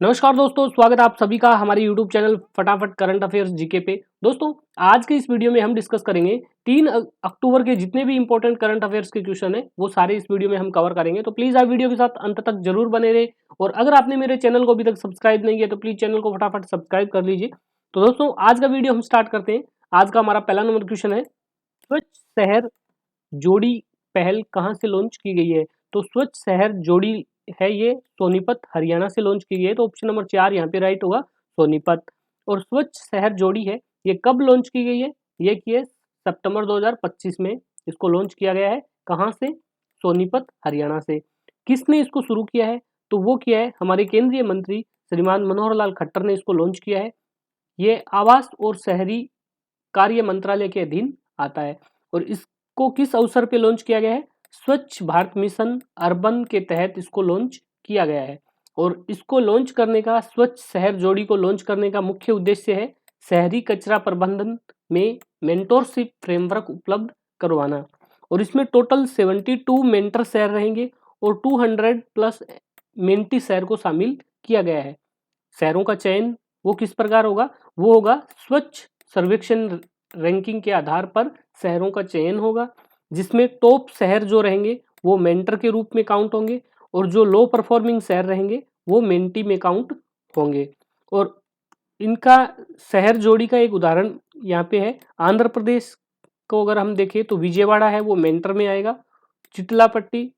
नमस्कार दोस्तों, स्वागत है आप सभी का हमारे यूट्यूब चैनल फटाफट करंट अफेयर्स जीके पे। दोस्तों, आज के इस वीडियो में हम डिस्कस करेंगे 3 अक्टूबर के जितने भी इंपॉर्टेंट करंट अफेयर्स के क्वेश्चन है वो सारे इस वीडियो में हम कवर करेंगे। तो प्लीज आप वीडियो के साथ अंत तक जरूर बने रहे और अगर आपने मेरे चैनल को अभी तक सब्सक्राइब नहीं किया तो प्लीज चैनल को फटाफट सब्सक्राइब कर लीजिए। तो दोस्तों, आज का वीडियो हम स्टार्ट करते हैं। आज का हमारा पहला नंबर क्वेश्चन है, स्वच्छ शहर जोड़ी पहल कहाँ से लॉन्च की गई है? तो स्वच्छ शहर जोड़ी है ये सोनीपत हरियाणा से लॉन्च की गई है। तो ऑप्शन नंबर 4 यहाँ पे राइट होगा, सोनीपत। और स्वच्छ शहर जोड़ी है ये कब लॉन्च की गई है? ये की है सितंबर 2025 में इसको लॉन्च किया गया है। कहाँ से? सोनीपत हरियाणा से। किसने इसको शुरू किया है? तो वो किया है हमारे केंद्रीय मंत्री श्रीमान मनोहर लाल खट्टर ने इसको लॉन्च किया है। ये आवास और शहरी कार्य मंत्रालय के अधीन आता है और इसको किस अवसर पे लॉन्च किया गया है? स्वच्छ भारत मिशन अर्बन के तहत इसको लॉन्च किया गया है। और इसको लॉन्च करने का, स्वच्छ शहर जोड़ी को लॉन्च करने का मुख्य उद्देश्य है शहरी कचरा प्रबंधन में मेंटोरशिप फ्रेमवर्क उपलब्ध करवाना। और इसमें टोटल 72 मेंटर शहर रहेंगे और 200 प्लस मेंटी शहर को शामिल किया गया है। शहरों का चयन वो किस प्रकार होगा? वो होगा स्वच्छ सर्वेक्षण रैंकिंग के आधार पर शहरों का चयन होगा, जिसमें टॉप शहर जो रहेंगे वो मेंटर के रूप में काउंट होंगे और जो लो परफॉर्मिंग शहर रहेंगे वो मेंटी में काउंट होंगे। और इनका शहर जोड़ी का एक उदाहरण यहाँ पे है। आंध्र प्रदेश को अगर हम देखें तो विजयवाड़ा है वो मेंटर में आएगा, चितलापट्टी,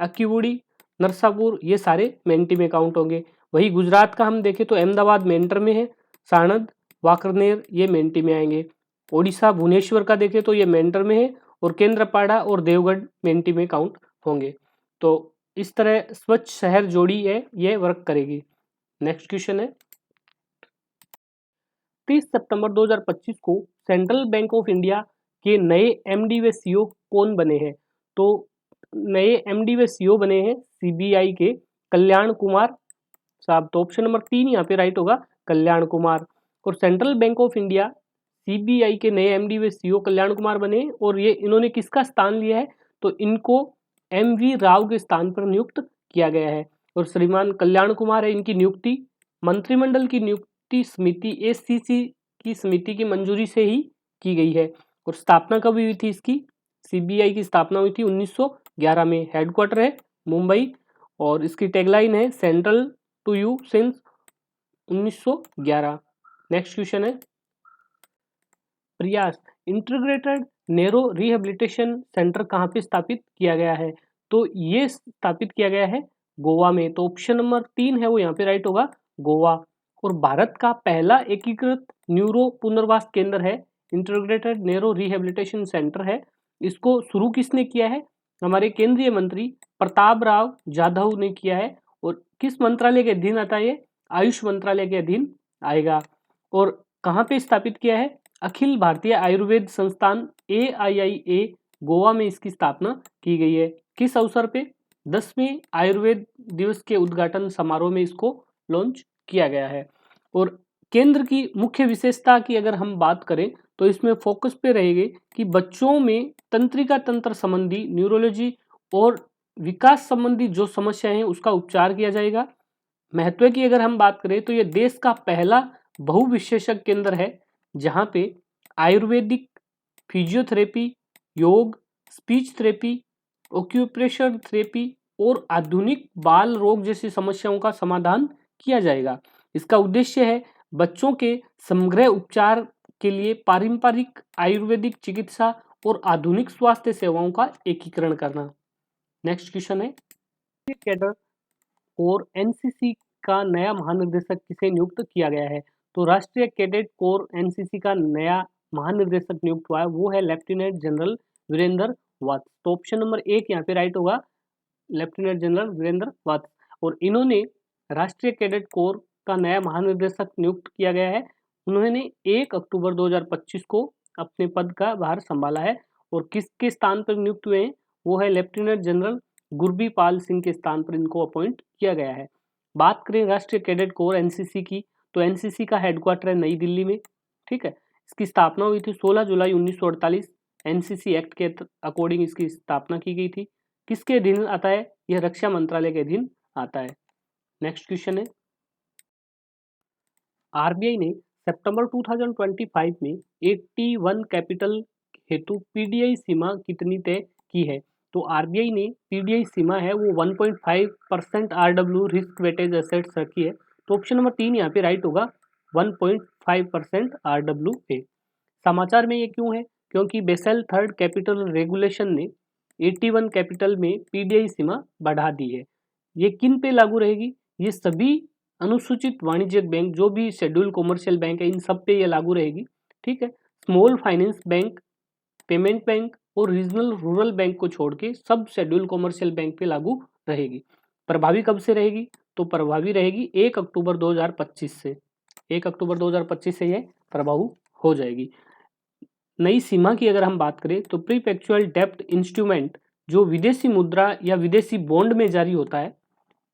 अक्कीवुडी, नरसापुर ये सारे मेंटी में काउंट होंगे। वही गुजरात का हम देखें तो अहमदाबाद मेंटर में है, साणंद, वाकरनेर ये मेंटी में आएंगे। ओडिशा भुवनेश्वर का देखें तो ये मेंटर में है और केंद्रपाड़ा और देवगढ़ मेंटी में काउंट होंगे। तो इस तरह स्वच्छ शहर जोड़ी है ये वर्क करेगी। नेक्स्ट क्वेश्चन है, 30 सितंबर 2025 को सेंट्रल बैंक ऑफ इंडिया के नए एमडी व सीईओ कौन बने हैं? तो नए एमडी व सीईओ बने हैं सीबीआई के कल्याण कुमार साहब। तो ऑप्शन नंबर 3 यहाँ पे राइट होगा, कल्याण कुमार। और central bank of India CBI के नए एमडी व सीईओ कल्याण कुमार बने और ये इन्होंने किसका स्थान लिया है? तो इनको एमवी राव के स्थान पर नियुक्त किया गया है। और श्रीमान कल्याण कुमार है, इनकी नियुक्ति मंत्रिमंडल की नियुक्ति समिति एसीसी की समिति की मंजूरी से ही की गई है। और स्थापना कब हुई थी इसकी? सीबीआई की स्थापना हुई थी 1911 में। हेडक्वार्टर है मुंबई और इसकी टैगलाइन है central to you since 1911। Next question है, Prayas integrated narrow rehabilitation centre कहाँ पे स्थापित किया गया है? तो ये स्थापित किया गया है गोवा में। तो ऑप्शन नंबर 3 है वो यहाँ पे राइट होगा, गोवा। और भारत का पहला एकीकृत न्यूरो पुनर्वास केंद्र है, इंटीग्रेटेड नेरो रिहेबिलिटेशन सेंटर है। इसको शुरू किसने किया है? हमारे केंद्रीय मंत्री प्रताप राव जाधव ने किया है। और किस मंत्रालय के अधीन आता है ये? आयुष मंत्रालय के अधीन आएगा। और कहाँ पे स्थापित किया है? अखिल भारतीय आयुर्वेद संस्थान AIIA गोवा में इसकी स्थापना की गई है। किस अवसर पे? 10वें आयुर्वेद दिवस के उद्घाटन समारोह में इसको लॉन्च किया गया है। और केंद्र की मुख्य विशेषता की अगर हम बात करें तो इसमें फोकस पे रहेगी कि बच्चों में तंत्रिका तंत्र संबंधी न्यूरोलॉजी और विकास संबंधी जो समस्याएं हैं उसका उपचार किया जाएगा। महत्व की अगर हम बात करें तो ये देश का पहला बहुविशेषज्ञ केंद्र है जहाँ पे आयुर्वेदिक, फिजियोथेरेपी, योग, स्पीच थेरेपी, ऑक्यूप्रेशर थेरेपी और आधुनिक बाल रोग जैसी समस्याओं का समाधान किया जाएगा। इसका उद्देश्य है बच्चों के समग्र उपचार के लिए पारंपरिक आयुर्वेदिक चिकित्सा और आधुनिक स्वास्थ्य सेवाओं का एकीकरण करना। नेक्स्ट क्वेश्चन है, कैडर और एनसीसी का नया महानिर्देशक किसे नियुक्त किया गया है? तो राष्ट्रीय कैडेट कोर एनसीसी का नया महानिर्देशक नियुक्त हुआ है, वो है लेफ्टिनेंट जनरल वीरेंद्र वत्स। तो ऑप्शन नंबर 1 यहाँ पे राइट होगा, लेफ्टिनेंट जनरल वीरेंद्र वत्स। और इन्होंने राष्ट्रीय कैडेट कोर का नया महानिर्देशक नियुक्त किया गया है। उन्होंने 1 अक्टूबर 2025 को अपने पद का भार संभाला है। और किसके स्थान पर नियुक्त हुए हैं? वो है लेफ्टिनेंट जनरल गुरबीपाल सिंह के स्थान पर इनको अपॉइंट किया गया है। बात करें राष्ट्रीय कैडेट कोर एनसीसी की, तो एनसीसी का हेडक्वार्टर है नई दिल्ली में। ठीक है, इसकी स्थापना हुई थी 16 जुलाई 1948। एनसीसी एक्ट के अकॉर्डिंग इसकी स्थापना की गई थी। किसके अधीन आता है? यह रक्षा मंत्रालय के अधीन आता है। नेक्स्ट क्वेश्चन है, आरबीआई ने सितंबर 2025 में 81 कैपिटल हेतु पीडीआई सीमा कितनी तय की है? तो आरबीआई ने पीडीआई सीमा है वो 1.5% आरडब्ल्यू रिस्क वेटेज एसेट्स रखी है। तो ऑप्शन नंबर 3 यहाँ पे राइट होगा, 1.5% आरडब्ल्यू ए। समाचार में ये क्यों है? क्योंकि बेसल थर्ड कैपिटल रेगुलेशन ने 81 कैपिटल में पीडीआई सीमा बढ़ा दी है। ये किन पे लागू रहेगी? ये सभी अनुसूचित वाणिज्यिक बैंक, जो भी शेड्यूल कॉमर्शियल बैंक है, इन सब पे ये लागू रहेगी। ठीक है, small finance bank, payment bank और रीजनल रूरल बैंक को छोड़ के सब शेड्यूल कॉमर्शियल बैंक पे लागू रहेगी। प्रभावी कब से रहेगी? तो प्रभावी रहेगी 1 अक्टूबर 2025 से। 1 अक्टूबर 2025 से ये प्रभावी हो जाएगी। नई सीमा की अगर हम बात करें तो प्रीपेक्चुअल डेप्ट इंस्ट्रूमेंट जो विदेशी मुद्रा या विदेशी बॉन्ड में जारी होता है,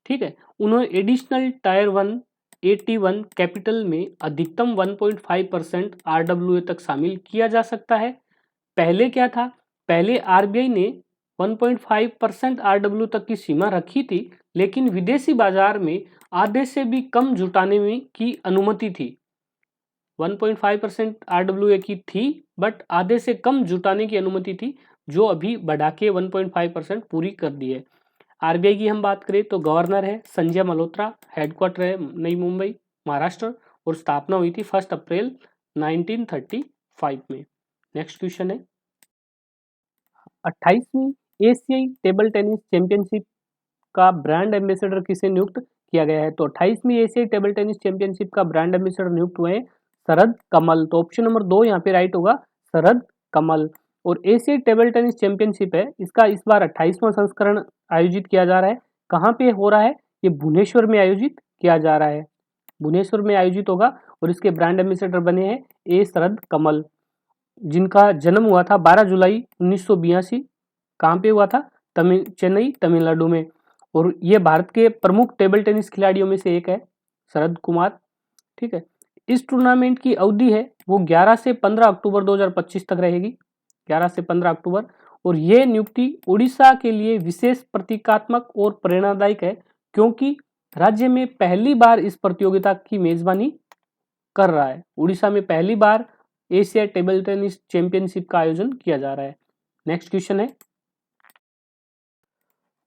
ठीक है, उन्हें एडिशनल टायर 1 81 कैपिटल में अधिकतम 1.5% आरडब्ल्यूए तक शामिल किया जा सकता है। पहले क्या था? पहले आरबीआई ने 1.5% आरडब्ल्यू तक की सीमा रखी थी, लेकिन विदेशी बाजार में आधे से भी कम जुटाने में की अनुमति थी। 1.5% आरडब्ल्यूए की थी, बट आधे से कम जुटाने की अनुमति थी, जो अभी बढ़ा के 1.5% पूरी कर दी है। आरबीआई की हम बात करें तो गवर्नर है संजय मल्होत्रा, हेडक्वार्टर है नई मुंबई महाराष्ट्र, और स्थापना हुई थी 1 अप्रैल 1935 में। नेक्स्ट क्वेश्चन है, 28वीं एशियाई टेबल टेनिस चैंपियनशिप का ब्रांड एम्बेसडर किसे नियुक्त किया गया है? तो 28वीं एशियाई टेबल टेनिस चैंपियनशिप का ब्रांड एम्बेसडर नियुक्त हुए शरद कमल। तो ऑप्शन नंबर 2 यहाँ पे राइट होगा, शरद कमल। और एशियाई टेबल टेनिस चैंपियनशिप है, इसका इस बार 28वां संस्करण आयोजित किया जा रहा है। कहाँ पे हो रहा है? ये भुवनेश्वर में आयोजित किया जा रहा है, भुवनेश्वर में आयोजित होगा। और इसके ब्रांड एम्बेसडर बने हैं ए शरद कमल, जिनका जन्म हुआ था 12 जुलाई 1982। कहाँ पे हुआ था? चेन्नई तमिलनाडु में। और ये भारत के प्रमुख टेबल टेनिस खिलाड़ियों में से एक है, शरद कुमार। ठीक है, इस टूर्नामेंट की अवधि है वो 11 से 15 अक्टूबर 2025 तक रहेगी, 11 से 15 अक्टूबर। और ये नियुक्ति उड़ीसा के लिए विशेष प्रतीकात्मक और प्रेरणादायक है, क्योंकि राज्य में पहली बार इस प्रतियोगिता की मेजबानी कर रहा है। उड़ीसा में पहली बार एशिया टेबल टेनिस चैंपियनशिप का आयोजन किया जा रहा है। नेक्स्ट क्वेश्चन है,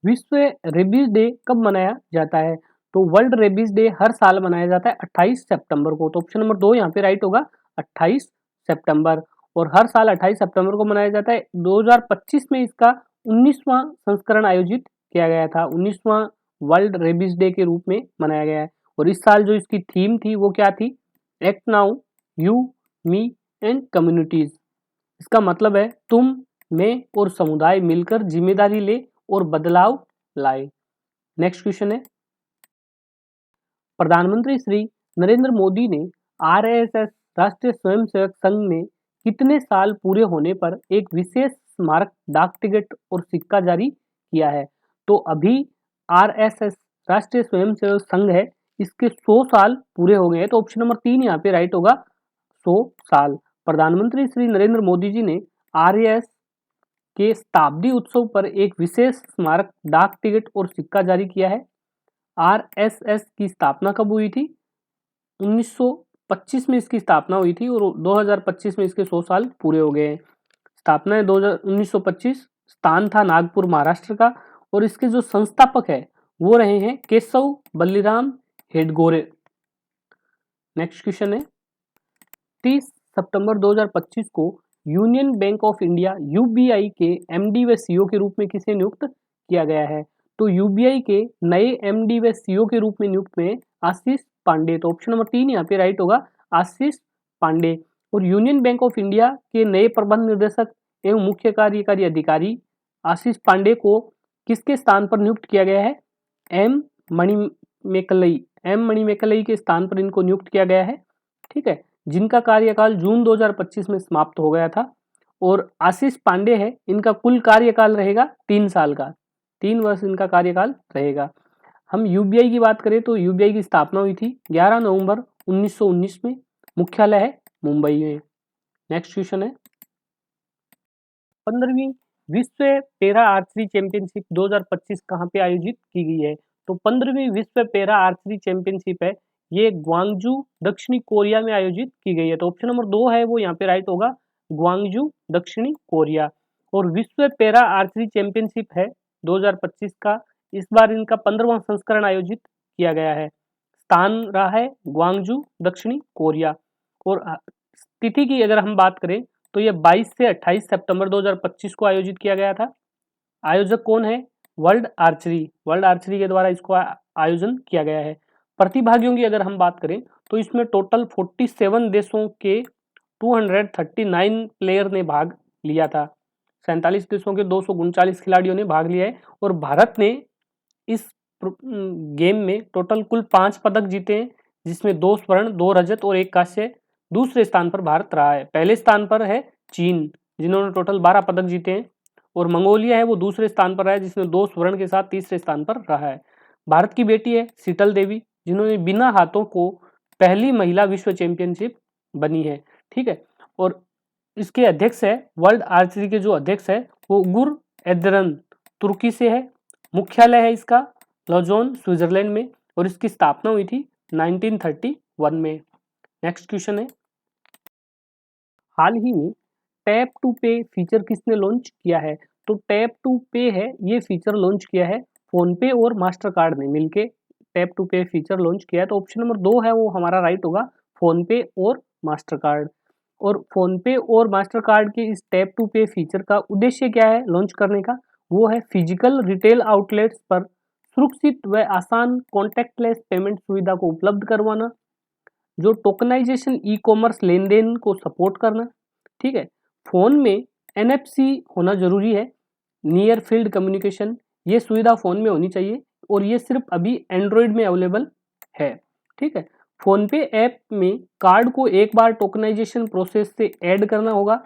विश्व रेबीज डे कब मनाया जाता है? तो वर्ल्ड रेबीज डे हर साल मनाया जाता है 28 सितंबर को। तो ऑप्शन नंबर 2 यहाँ पे राइट होगा, 28 सितंबर। और हर साल 28 सितंबर को मनाया जाता है। 2025 में इसका 19वां संस्करण आयोजित किया गया था, 19वां वर्ल्ड रेबीज डे के रूप में मनाया गया है। और इस साल जो इसकी थीम थी वो क्या थी? Act now, you, me and communities. इसका मतलब है तुम, मैं और समुदाय मिलकर जिम्मेदारी ले और बदलाव लाए। नेक्स्ट क्वेश्चन है, प्रधानमंत्री श्री नरेंद्र मोदी ने आरएसएस राष्ट्रीय स्वयंसेवक संघ में कितने साल पूरे होने पर एक विशेष स्मारक डाक टिकट और सिक्का जारी किया है? तो अभी आरएसएस राष्ट्रीय स्वयंसेवक संघ है, इसके 100 साल पूरे हो गए हैं। तो ऑप्शन नंबर 3 यहाँ पे राइट होगा, 100 साल। प्रधानमंत्री श्री नरेंद्र मोदी जी ने आरएस के शताब्दी उत्सव पर एक विशेष स्मारक डाक टिकट और सिक्का जारी किया है। आरएसएस की स्थापना कब हुई थी? 1925 में इसकी स्थापना हुई थी, और 2025 में इसके 100 साल पूरे हो गए हैं। स्थापना है 1925, स्थान था नागपुर महाराष्ट्र का, और इसके जो संस्थापक है वो रहे हैं केशव बल्लीराम हेडगोरे। नेक्स्ट क्वेश्चन है, 30 सितंबर 2025 को union bank of India UBI के एमडी व सीईओ के रूप में किसे नियुक्त किया गया है? तो यूबीआई के नए एमडी व सीईओ के रूप में नियुक्त हुए आशीष पांडे। तो ऑप्शन नंबर 3 यहाँ पे राइट होगा, आशीष पांडे। और यूनियन बैंक ऑफ इंडिया के नए प्रबंध निर्देशक एवं मुख्य कार्यकारी अधिकारी आशीष पांडे को किसके स्थान पर नियुक्त किया गया है? एम मणिमेकलई के स्थान पर इनको नियुक्त किया गया है। ठीक है, जिनका कार्यकाल जून 2025 में समाप्त हो गया था। और आशीष पांडे है, इनका कुल कार्यकाल रहेगा 3 साल का, 3 वर्ष इनका कार्यकाल रहेगा। हम यूबीआई की बात करें तो यूबीआई की स्थापना हुई थी 11 नवंबर 1919 में, मुख्यालय है मुंबई में। नेक्स्ट क्वेश्चन है, 15वीं विश्व पैरा आर्चरी चैंपियनशिप 2025 कहाँ पे आयोजित की गई है? तो 15वीं विश्व पैरा आर्चरी चैंपियनशिप है, ये ग्वांगजू दक्षिणी कोरिया में आयोजित की गई है। तो ऑप्शन नंबर 2 है वो यहाँ पे राइट होगा, ग्वांगजू दक्षिणी कोरिया। और विश्व पैरा आर्चरी चैंपियनशिप है 2025 का, इस बार इनका 15वां संस्करण आयोजित किया गया है। स्थान रहा है ग्वांगजू दक्षिणी कोरिया। और तिथि की अगर हम बात करें तो ये 22 से 28 सितंबर 2025 को आयोजित किया गया था। आयोजक कौन है? वर्ल्ड आर्चरी के द्वारा इसको आयोजन किया गया है। प्रतिभागियों की अगर हम बात करें तो इसमें टोटल 47 देशों के 239 प्लेयर ने भाग लिया था। 47 देशों के 239 खिलाड़ियों ने भाग लिया है। और भारत ने इस गेम में टोटल कुल 5 पदक जीते हैं, जिसमें 2 स्वर्ण, 2 रजत और 1 कांस्य। दूसरे स्थान पर भारत रहा है। पहले स्थान पर है चीन, जिन्होंने टोटल 12 पदक जीते हैं। और मंगोलिया है वो दूसरे स्थान पर रहा है, जिसने 2 स्वर्ण के साथ तीसरे स्थान पर रहा है। भारत की बेटी है शीतल देवी, जिन्होंने बिना हाथों को पहली महिला विश्व चैंपियनशिप बनी है। ठीक है। और इसके अध्यक्ष है, वर्ल्ड आर्चरी के जो अध्यक्ष है वो गुर एदरन तुर्की से है। मुख्यालय है इसका लॉजोन स्विट्जरलैंड में, और इसकी स्थापना हुई थी 1931 में। नेक्स्ट क्वेश्चन है, हाल ही में टैप टू पे फीचर किसने लॉन्च किया है? तो टैप टू पे है, ये फीचर लॉन्च किया है फोन पे और मास्टर कार्ड ने मिलके tap to pay feature launch किया है। तो ऑप्शन नंबर 2 है वो हमारा राइट होगा, फोन पे और मास्टर कार्ड। और फोन पे और मास्टर कार्ड के इस टैप टू पे फीचर का उद्देश्य क्या है लॉन्च करने का? वो है फिजिकल रिटेल आउटलेट्स पर सुरक्षित व आसान कॉन्टैक्टलेस पेमेंट सुविधा को उपलब्ध करवाना, जो टोकनाइजेशन ई कॉमर्स लेन देन को सपोर्ट करना। ठीक है। फोन में NFC होना जरूरी है, नियर फील्ड कम्युनिकेशन, ये सुविधा फोन में होनी चाहिए, और ये सिर्फ अभी एंड्रॉयड में अवेलेबल है। ठीक है। फोन पे ऐप में कार्ड को एक बार टोकनाइजेशन प्रोसेस से ऐड करना होगा,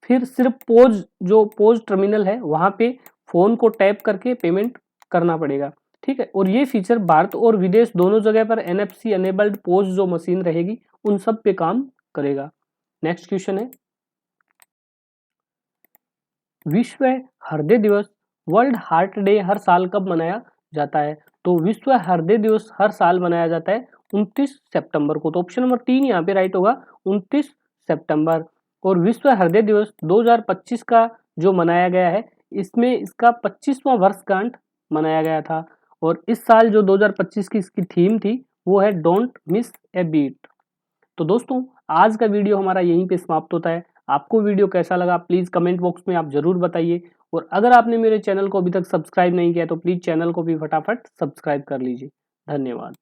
फिर सिर्फ पोज टर्मिनल है वहां पे फोन को टैप करके पेमेंट करना पड़ेगा। ठीक है। और ये फीचर भारत और विदेश दोनों जगह पर NFC एनेबल्ड पोज जो मशीन रहेगी उन सब पे काम करेगा। नेक्स्ट क्वेश्चन है, विश्व हृदय दिवस वर्ल्ड हार्ट डे हर साल कब मनाया जाता है? तो विश्व हृदय दिवस हर साल मनाया जाता है 29 सितंबर को। तो ऑप्शन नंबर 3 यहाँ पे राइट होगा, 29 सितंबर। और विश्व हृदय दिवस 2025 का जो मनाया गया है, इसमें इसका 25वां वर्षगांठ मनाया गया था। और इस साल जो 2025 की इसकी थीम थी वो है डोंट मिस ए बीट। तो दोस्तों आज का वीडियो हमारा यहीं पे समाप्त होता है। आपको वीडियो कैसा लगा प्लीज़ कमेंट बॉक्स में आप ज़रूर बताइए। और अगर आपने मेरे चैनल को अभी तक सब्सक्राइब नहीं किया तो प्लीज़ चैनल को भी फटाफट सब्सक्राइब कर लीजिए। धन्यवाद।